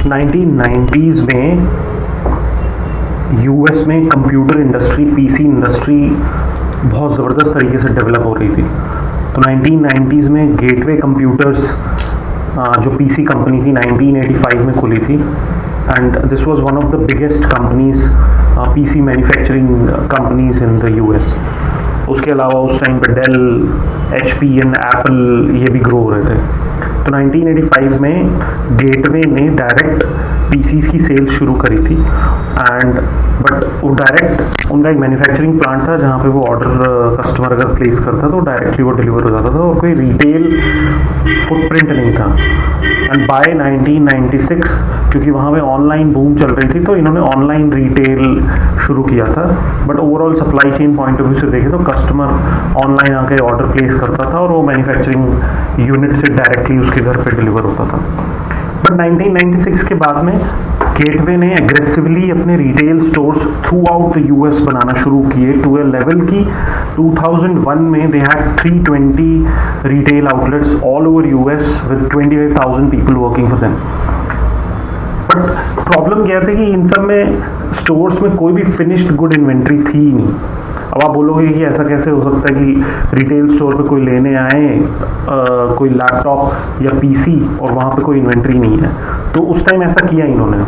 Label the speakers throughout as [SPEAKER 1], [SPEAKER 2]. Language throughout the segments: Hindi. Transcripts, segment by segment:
[SPEAKER 1] 1990s में यूएस में कंप्यूटर इंडस्ट्री, पीसी इंडस्ट्री बहुत ज़बरदस्त तरीके से डेवलप हो रही थी। तो 1990s में गेटवे कंप्यूटर्स जो पीसी कंपनी थी 1985 में खुली थी, and this was one of the biggest companies, PC manufacturing companies in the US. उसके अलावा उस टाइम पे डेल, HP एंड एप्पल ये भी ग्रो हो रहे थे। तो 1985 में गेटवे ने डायरेक्ट पीसीज की सेल्स शुरू करी थी, एंड बट वो डायरेक्ट उनका एक मैन्युफैक्चरिंग प्लांट था जहाँ पे वो ऑर्डर कस्टमर अगर प्लेस करता तो डायरेक्टली वो डिलीवर हो जाता था और कोई रिटेल फुटप्रिंट नहीं था। एंड बाय 1996 क्योंकि वहाँ पे ऑनलाइन बूम चल रही थी तो इन्होंने ऑनलाइन रिटेल शुरू किया था, but overall supply chain point of view से देखें तो कस्टमर ऑनलाइन आके ऑर्डर प्लेस करता था और वो मैन्युफैक्चरिंग यूनिट से डायरेक्टली उसके घर पे डिलीवर होता था। बट 1996 के बाद में गेटवे ने एग्रेसिवली अपने retail stores throughout the US बनाना शुरू किए टू ए लेवल की 2001 में they had 320 retail outlets all over US with 25,000 people working for them. But problem क्या थी कि इन सब में स्टोर्स में कोई भी फिनिश्ड गुड इन्वेंट्री थी ही नहीं। अब आप बोलोगे कि ऐसा कैसे हो सकता है कि रिटेल स्टोर पे कोई लेने आए कोई लैपटॉप या पीसी और वहाँ पे कोई इन्वेंट्री नहीं है। तो उस टाइम ऐसा किया इन्होंने,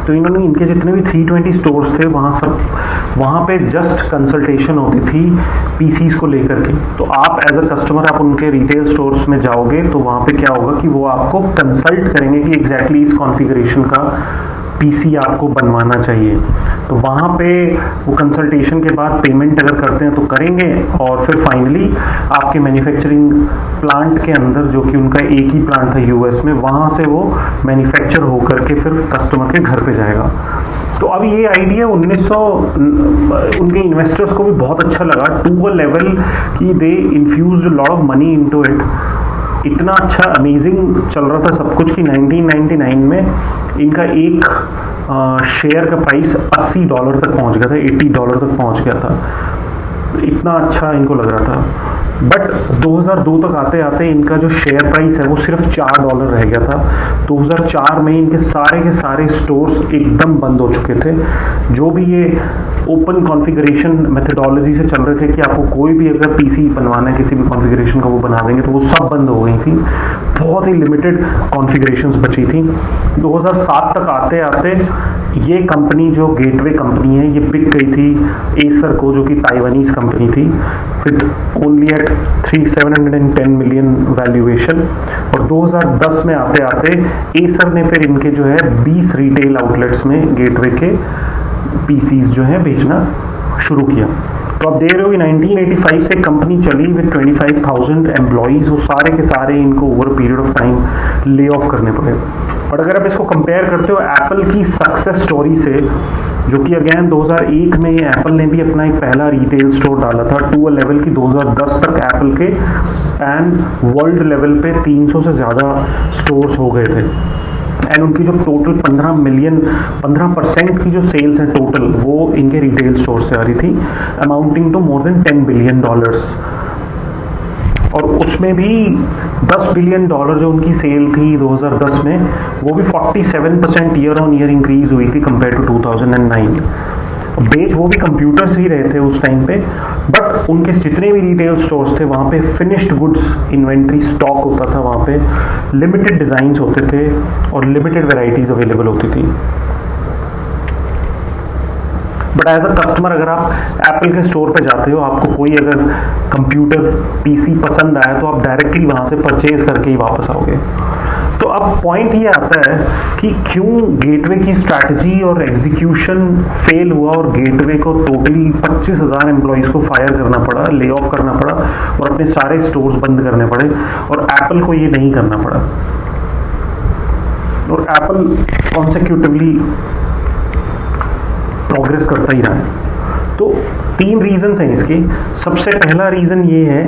[SPEAKER 1] तो इन्होंने इनके जितने भी 320 स्टोर्स थे वहाँ पे जस्ट कंसल्टेशन होती थी पीसीज को लेकर के। तो आप एज अ कस्टमर आप उनके रिटेल स्टोर्स में जाओगे तो वहाँ पे क्या होगा कि वो आपको कंसल्ट करेंगे कि एग्जैक्टली इस कॉन्फ़िगरेशन का पीसी आपको बनवाना चाहिए। तो वहाँ पे वो कंसल्टेशन के बाद पेमेंट अगर करते हैं तो करेंगे और फिर फाइनली आपके मैन्युफैक्चरिंग प्लांट के अंदर, जो कि उनका एक ही प्लांट था यूएस में, वहाँ से वो मैन्युफैक्चर होकर के फिर कस्टमर के घर पे जाएगा। तो अब ये आइडिया 1900 उनके इन्वेस्टर्स को भी बहुत अच्छा लगा टू अ लेवल कि they infused lot of money into it. इतना अच्छा अमेजिंग चल रहा था सब कुछ कि 1999 में इनका एक शेयर का प्राइस $80 तक पहुंच गया था, $80 तक पहुंच गया था। इतना अच्छा इनको लग रहा था। बट 2002 तक आते आते इनका जो शेयर प्राइस है वो सिर्फ $4 रह गया था। 2004 में इनके सारे के सारे स्टोर्स एकदम बंद हो चुके थे। जो भी ये ओपन कॉन्फ़िगरेशन मेथडोलॉजी से चल रहे थे कि आपको कोई भी अगर पीसी बनवाना है किसी भी कॉन्फ़िगरेशन का वो बना देंगे, तो वो सब बंद हो गई थी। बहुत ही लिमिटेड कॉन्फ़िगरेशंस बची थी। 2007 तक आते आते ये कंपनी जो गेटवे कंपनी है ये बिक गई थी एसर को, जो कि ताइवानीज कंपनी थी, with only at 710 million valuation. और 2010 में आते आते एसर ने फिर इनके जो है 20 रिटेल आउटलेट्स में गेटवे के पीसीज जो है बेचना शुरू किया। तो आप देख रहे हो कि 1985 से कंपनी चली विद 25,000 एम्प्लॉइज। वो सारे के सारे इनको over period of time lay off करने पड़े। और अगर आप इसको कंपेयर करते हो एप्पल की सक्सेस स्टोरी से, जो कि अगेन 2001 में एप्पल ने भी अपना एक पहला रिटेल स्टोर डाला था टू अ लेवल की 2010 तक एप्पल के एंड वर्ल्ड लेवल पे 300 से ज़्यादा स्टोर्स हो गए थे। एंड उनकी जो टोटल 15% की जो सेल्स हैं टोटल, वो इनके रिटेल स्टोर से आ रही थी, amounting to more than $10 billion. और उसमें भी $10 बिलियन जो उनकी सेल थी 2010 में, वो भी 47% ईयर ऑन ईयर इंक्रीज हुई थी कंपेयर टू 2009। बेच वो भी कंप्यूटर्स ही रहे थे उस टाइम पे, बट उनके जितने भी रिटेल स्टोर्स थे वहाँ पे फिनिश्ड गुड्स इन्वेंट्री स्टॉक होता था। वहाँ पे लिमिटेड डिज़ाइंस होते थे और लिमिटेड वेराइटीज़ अवेलेबल होती थी। बट एज अ कस्टमर अगर आप एप्पल के स्टोर पे जाते हो, आपको कोई अगर कंप्यूटर पीसी पसंद आया तो आप डायरेक्टली वहाँ से परचेज करके ही वापस आओगे। तो अब पॉइंट ये आता है कि क्यों गेटवे की स्ट्रैटेजी और एग्जीक्यूशन फेल हुआ और गेटवे को टोटली 25,000 एम्प्लॉइज को फायर करना पड़ा, ले ऑफ करना पड़ा और अपने सारे स्टोर्स बंद करने पड़े, और एप्पल को ये नहीं करना पड़ा। और एप्पल कॉन्सेक्यूटिवली प्रोग्रेस करता ही रहा है। तो 3 रीजंस हैं इसके। सबसे पहला रीजन ये है,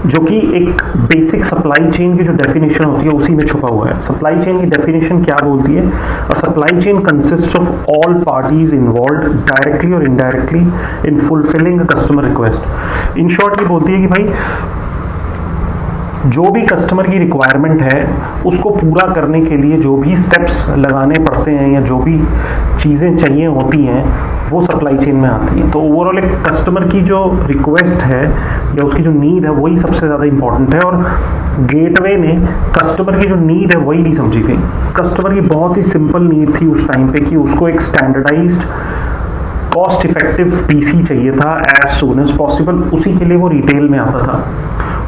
[SPEAKER 1] जो कि एक बेसिक सप्लाई चेन की जो डेफिनेशन होती है उसी में छुपा हुआ है। सप्लाई चेन की डेफिनेशन क्या बोलती है? A supply chain consist of all parties involved directly और indirectly in fulfilling a customer request. In short ये बोलती है कि भाई जो भी कस्टमर की रिक्वायरमेंट है उसको पूरा करने के लिए जो भी स्टेप्स लगाने पड़ते हैं या जो भी चीज़ें चाहिए होती हैं वो सप्लाई चेन में आती हैं। तो ओवरऑल एक कस्टमर की जो रिक्वेस्ट है या उसकी जो नीड है वही सबसे ज़्यादा इंपॉर्टेंट है, और गेटवे ने कस्टमर की जो नीड है वही नहीं समझी थी। कस्टमर की बहुत ही सिंपल नीड थी उस टाइम पे कि उसको एक स्टैंडर्डाइज्ड कॉस्ट इफेक्टिव पीसी चाहिए था एज सून एज पॉसिबल। उसी के लिए वो रिटेल में आता था,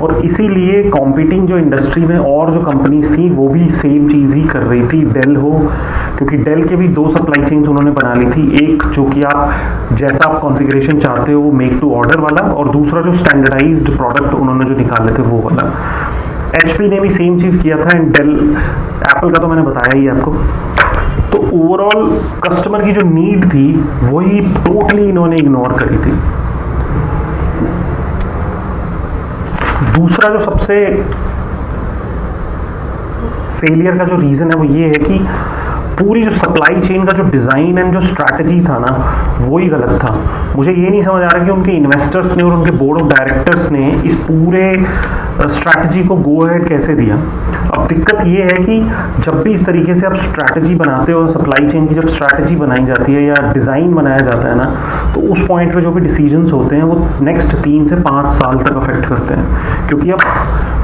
[SPEAKER 1] और इसीलिए कॉम्पिटिंग जो इंडस्ट्री में और जो कंपनीज थी वो भी सेम चीज़ ही कर रही थी। डेल हो, क्योंकि डेल के भी 2 सप्लाई चेन्स उन्होंने बना ली थी, एक जो कि आप जैसा आप कॉन्फ़िगरेशन चाहते हो वो मेक टू ऑर्डर वाला, और दूसरा जो स्टैंडर्डाइज्ड प्रोडक्ट उन्होंने जो निकाले थे वो वाला। HP ने भी सेम चीज़ किया था, एंड डेल, एप्पल का तो मैंने बताया ही आपको। तो ओवरऑल कस्टमर की जो नीड थी वही टोटली इन्होंने इग्नोर करी थी। दूसरा जो सबसे फेलियर का जो रीजन है वो ये है कि पूरी जो सप्लाई चेन का जो डिज़ाइन एंड जो स्ट्रैटेजी था ना वो ही गलत था। मुझे ये नहीं समझ आ रहा कि उनके इन्वेस्टर्स ने और उनके बोर्ड ऑफ डायरेक्टर्स ने इस पूरे स्ट्रैटेजी को गो अहेड कैसे दिया। अब दिक्कत ये है कि जब भी इस तरीके से आप स्ट्रैटेजी बनाते हो, सप्लाई चेन की जब स्ट्रैटेजी बनाई जाती है या डिज़ाइन बनाया जाता है ना, तो उस पॉइंट पे जो भी डिसीजंस होते हैं वो नेक्स्ट 3 से 5 साल तक अफेक्ट करते हैं, क्योंकि अब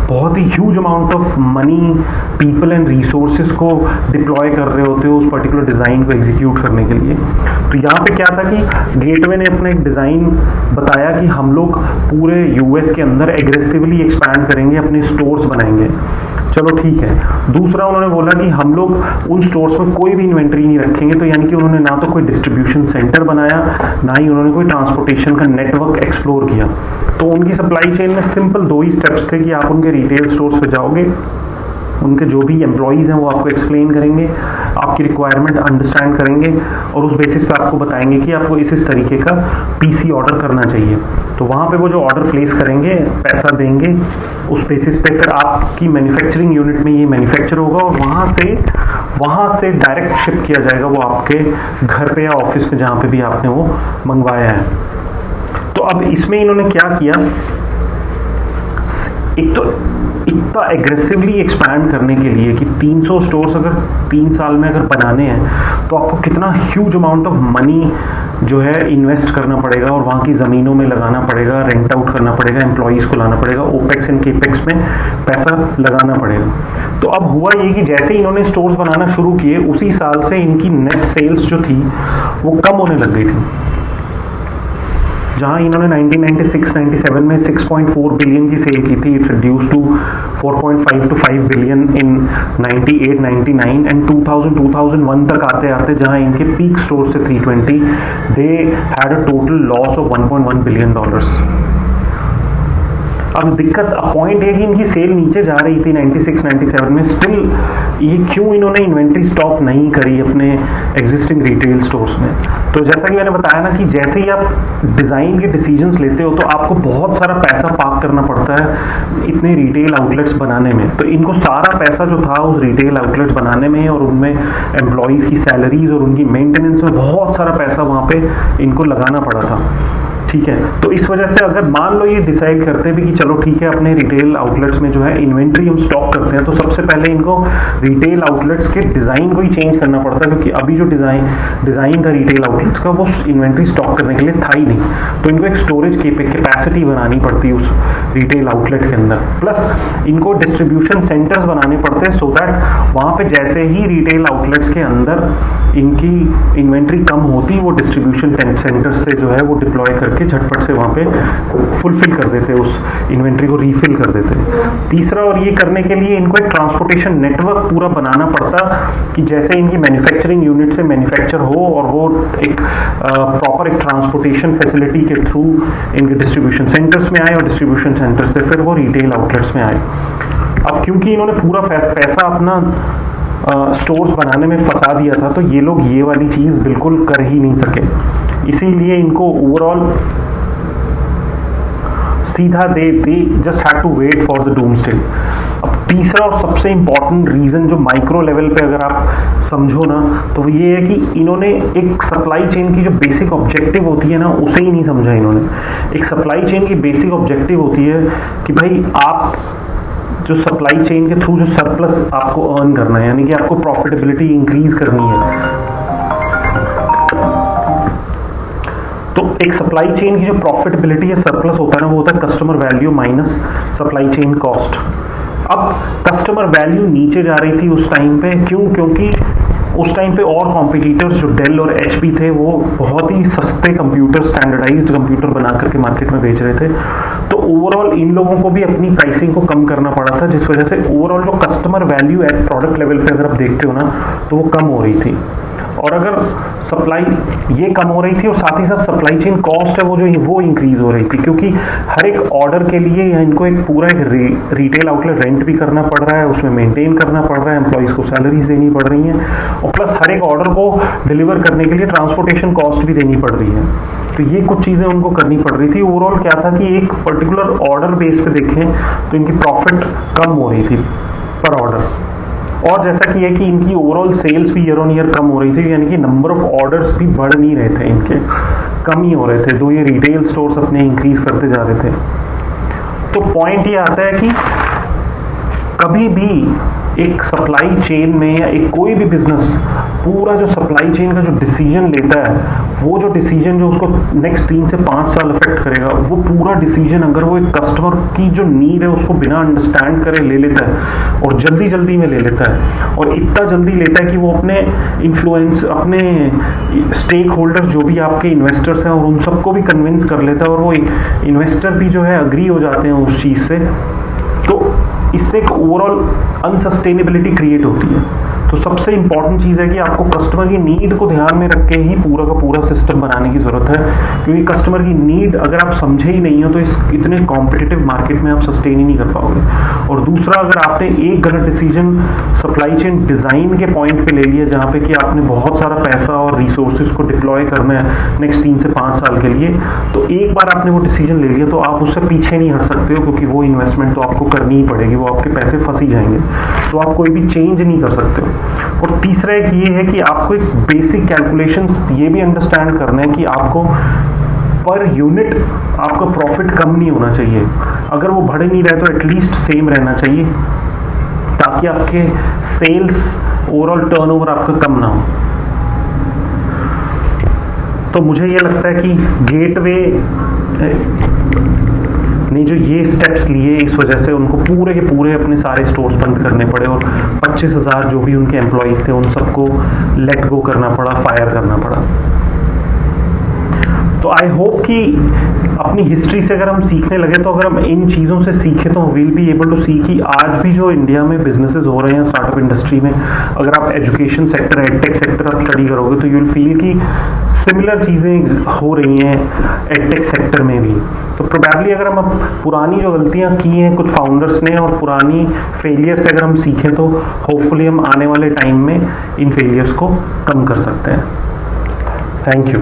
[SPEAKER 1] बहुत ही huge amount of money, people and resources को डिप्लॉय कर रहे होते हो उस पर्टिकुलर डिज़ाइन को एग्जीक्यूट करने के लिए। तो यहाँ पे क्या था कि गेटवे ने अपना एक डिज़ाइन बताया कि हम लोग पूरे US के अंदर एग्रेसिवली एक्सपैंड करेंगे, अपने स्टोर्स बनाएंगे। चलो ठीक है। दूसरा उन्होंने बोला कि हम लोग उन स्टोर्स में कोई भी इन्वेंट्री नहीं रखेंगे, तो यानी कि उन्होंने ना तो कोई डिस्ट्रीब्यूशन सेंटर बनाया, ना ही उन्होंने कोई ट्रांसपोर्टेशन का नेटवर्क एक्सप्लोर किया। तो उनकी सप्लाई चेन में सिंपल 2 ही स्टेप्स थे कि आप उनके रिटेल स्टोर्स पे जाओगे, उनके जो भी एम्प्लॉयज़ हैं वो आपको एक्सप्लेन करेंगे, आपकी रिक्वायरमेंट अंडरस्टैंड करेंगे, और उस बेसिस पे आपको बताएंगे कि आपको इस तरीके का पीसी ऑर्डर करना चाहिए। तो वहाँ पे वो जो ऑर्डर प्लेस करेंगे, पैसा देंगे, उस बेसिस पे फिर आपकी मैन्युफैक्चरिंग यूनिट में ये मैन्युफैक्चर होगा, और वहाँ से डायरेक्ट शिप किया जाएगा वो आपके घर पे या ऑफिस पे जहाँ पे भी आपने वो मंगवाया है। तो अब इसमें इन्होंने क्या किया, एक तो इतना एग्रेसिवली एक्सपैंड करने के लिए कि 300 स्टोर्स अगर 3 साल में अगर बनाने हैं तो आपको कितना ह्यूज अमाउंट ऑफ मनी जो है इन्वेस्ट करना पड़ेगा, और वहाँ की ज़मीनों में लगाना पड़ेगा, रेंट आउट करना पड़ेगा, एम्प्लॉयज़ को लाना पड़ेगा, ओपेक्स एंड केपेक्स में पैसा लगाना पड़ेगा। तो अब हुआ ये कि जैसे इन्होंने स्टोर्स बनाना शुरू किए उसी साल से इनकी नेट सेल्स जो थी वो कम होने लग गई थी। जहाँ इन्होंने 1996-97 में 6.4 बिलियन की सेल की थी, it reduce to 4.5 to 5 billion in 98-99, and 2001 तक आते आते जहाँ इनके पीक स्टोर से 320, they had a total loss of $1.1 billion. अब दिक्कत पॉइंट है कि इनकी सेल नीचे जा रही थी 96-97 में, स्टिल ये क्यों इन्होंने इन्वेंट्री स्टॉक नहीं करी अपने एग्जिस्टिंग रिटेल स्टोर्स में। तो जैसा कि मैंने बताया ना कि जैसे ही आप डिज़ाइन के डिसीजंस लेते हो तो आपको बहुत सारा पैसा पार्क करना पड़ता है इतने रिटेल आउटलेट्स बनाने में। तो इनको सारा पैसा जो था उस रिटेल आउटलेट्स बनाने में और उनमें एम्प्लॉयज़ की सैलरीज और उनकी मेंटेनेंस में बहुत सारा पैसा वहाँ पे इनको लगाना पड़ा था। ठीक है, तो इस वजह से अगर मान लो ये डिसाइड करते भी कि चलो ठीक है अपने रिटेल आउटलेट्स में जो है इन्वेंट्री हम स्टॉक करते हैं, तो सबसे पहले इनको रिटेल आउटलेट्स के डिज़ाइन को ही चेंज करना पड़ता है, क्योंकि अभी जो डिज़ाइन था रिटेल आउटलेट्स का वो इन्वेंट्री स्टॉक करने के लिए था ही नहीं। तो इनको एक स्टोरेज कैपेसिटी बनानी पड़ती है उस रिटेल आउटलेट के अंदर, प्लस इनको डिस्ट्रीब्यूशन सेंटर्स बनाने पड़ते हैं सो दैट वहाँ पे जैसे ही रिटेल आउटलेट्स के अंदर इनकी इन्वेंट्री कम होती वो डिस्ट्रीब्यूशन सेंटर्स से जो है वो डिप्लॉय करके झटपट से वहाँ पे फुलफिल कर देते, उस इन्वेंट्री को रीफिल कर देते। तीसरा, और ये करने के लिए इनको एक ट्रांसपोर्टेशन नेटवर्क पूरा बनाना पड़ता कि जैसे इनकी मैन्युफैक्चरिंग यूनिट से मैन्युफैक्चर हो और वो एक प्रॉपर एक ट्रांसपोर्टेशन फैसिलिटी के थ्रू इनके डिस्ट्रीब्यूशन सेंटर्स में आए और डिस्ट्रीब्यूशन सेंटर से फिर वो रिटेल आउटलेट्स में आए। अब क्योंकि इन्होंने पूरा पैसा अपना स्टोर्स बनाने में फंसा दिया था, तो ये लोग ये वाली चीज़ बिल्कुल कर ही नहीं सके, इसीलिए इनको ओवरऑल सीधा they just had to wait for the doomsday. अब तीसरा और सबसे इंपॉर्टेंट रीज़न जो माइक्रो लेवल पे अगर आप समझो ना, तो वो ये है कि इन्होंने एक सप्लाई चेन की जो बेसिक ऑब्जेक्टिव होती है ना उसे ही नहीं समझा इन्होंने। एक सप्लाई चेन की बेसिक ऑब्जेक्टिव होती है कि भाई आप जो सप्लाई चेन के थ्रू जो सरप्लस आपको अर्न करना है, यानी कि आपको प्रॉफिटेबिलिटी इंक्रीज करनी है। तो एक सप्लाई चेन की जो प्रॉफिटेबिलिटी या सरप्लस होता है ना, वो होता है customer value minus supply chain cost. अब कस्टमर वैल्यू नीचे जा रही थी उस टाइम पे, क्यों? क्योंकि उस टाइम पे और कॉम्पिटिटर्स जो डेल और एचपी थे वो बहुत ही सस्ते कंप्यूटर, स्टैंडर्डाइज्ड कंप्यूटर बना करके मार्केट में बेच रहे थे। तो ओवरऑल इन लोगों को भी अपनी प्राइसिंग को कम करना पड़ा था, जिस वजह से ओवरऑल जो customer value at product level पे अगर आप देखते हो ना, तो वो कम हो रही थी। और अगर सप्लाई ये कम हो रही थी और साथ ही साथ सप्लाई चेन कॉस्ट है वो इंक्रीज हो रही थी, क्योंकि हर एक ऑर्डर के लिए इनको एक पूरा एक रिटेल आउटलेट रेंट भी करना पड़ रहा है, उसमें मेंटेन करना पड़ रहा है, एम्प्लॉइज को सैलरीज देनी पड़ रही हैं, और प्लस हर एक ऑर्डर को डिलीवर करने के लिए ट्रांसपोर्टेशन कॉस्ट भी देनी पड़ रही है। तो ये कुछ चीज़ें उनको करनी पड़ रही थी। ओवरऑल क्या था कि एक पर्टिकुलर ऑर्डर बेस पे देखें तो इनकी प्रॉफिट कम हो रही थी पर ऑर्डर, और जैसा कि है कि इनकी ओवरऑल सेल्स भी ईयर ऑन ईयर कम हो रही थी, यानी कि नंबर ऑफ ऑर्डर्स भी बढ़ नहीं रहे थे, इनके कम ही हो रहे थे, दो ये रिटेल स्टोर्स अपने इंक्रीज करते जा रहे थे। तो पॉइंट ये आता है कि कभी भी एक सप्लाई चेन में या एक कोई भी बिजनेस पूरा जो सप्लाई चेन का जो डिसीजन लेता है, वो जो डिसीजन जो उसको नेक्स्ट 3 से 5 साल अफेक्ट करेगा, वो पूरा डिसीजन अगर वो एक कस्टमर की जो नीड है उसको बिना अंडरस्टैंड करे ले लेता है और जल्दी जल्दी में ले लेता है, और इतना जल्दी लेता है कि वो अपने इन्फ्लुएंस, अपने स्टेक होल्डर जो भी आपके इन्वेस्टर्स हैं और उन सबको भी कन्विंस कर लेता है, और वो इन्वेस्टर भी जो है अग्री हो जाते हैं उस चीज़ से। तो इससे एक ओवरऑल अनसस्टेनेबिलिटी क्रिएट होती है। तो सबसे इंपॉर्टेंट चीज़ है कि आपको कस्टमर की नीड को ध्यान में रख के ही पूरा का पूरा सिस्टम बनाने की ज़रूरत है, क्योंकि कस्टमर की नीड अगर आप समझे ही नहीं हो तो इस इतने कॉम्पिटिटिव मार्केट में आप सस्टेन ही नहीं कर पाओगे। और दूसरा, अगर आपने एक गलत डिसीजन सप्लाई चेन डिज़ाइन के पॉइंट पे ले लिया, जहाँ पे कि आपने बहुत सारा पैसा और रिसोर्सेज को डिप्लॉय करना है नेक्स्ट 3 से 5 साल के लिए, तो एक बार आपने वो डिसीजन ले लिया तो आप उससे पीछे नहीं हट सकते हो, क्योंकि वो इन्वेस्टमेंट तो आपको करनी ही पड़ेगी, वो आपके पैसे फंस ही जाएंगे, तो आप कोई भी चेंज नहीं कर सकते हो। और तीसरा एक ये है कि आपको एक बेसिक कैलकुलेशंस ये भी अंडरस्टैंड करना है कि आपको पर यूनिट आपका प्रॉफिट कम नहीं होना चाहिए। अगर वो बढ़ नहीं रहा है तो एटलीस्ट सेम रहना चाहिए, ताकि आपके सेल्स ओवरऑल टर्नओवर आपका कम ना हो। तो मुझे ये लगता है कि गेटवे ने जो ये स्टेप्स लिए, इस वजह से उनको पूरे के पूरे अपने सारे स्टोर्स बंद करने पड़े, और 25,000 जो भी उनके एम्प्लॉइज थे उन सबको लेट गो करना पड़ा, फायर करना पड़ा। तो आई होप कि अपनी हिस्ट्री से अगर हम सीखने लगे, तो अगर हम इन चीज़ों से सीखें तो विल बी एबल टू सी कि आज भी जो इंडिया में बिजनेसेस हो रहे हैं स्टार्टअप इंडस्ट्री में, अगर आप एजुकेशन सेक्टर, एडटेक सेक्टर आप स्टडी करोगे तो यू विल फील कि सिमिलर चीज़ें हो रही हैं एडटेक सेक्टर में भी। तो प्रोबेबली अगर हम पुरानी जो गलतियां की हैं कुछ फाउंडर्स ने और पुरानी फेलियर से अगर हम सीखें, तो होपफुली हम आने वाले टाइम में इन फेलियर्स को कम कर सकते हैं। Thank you.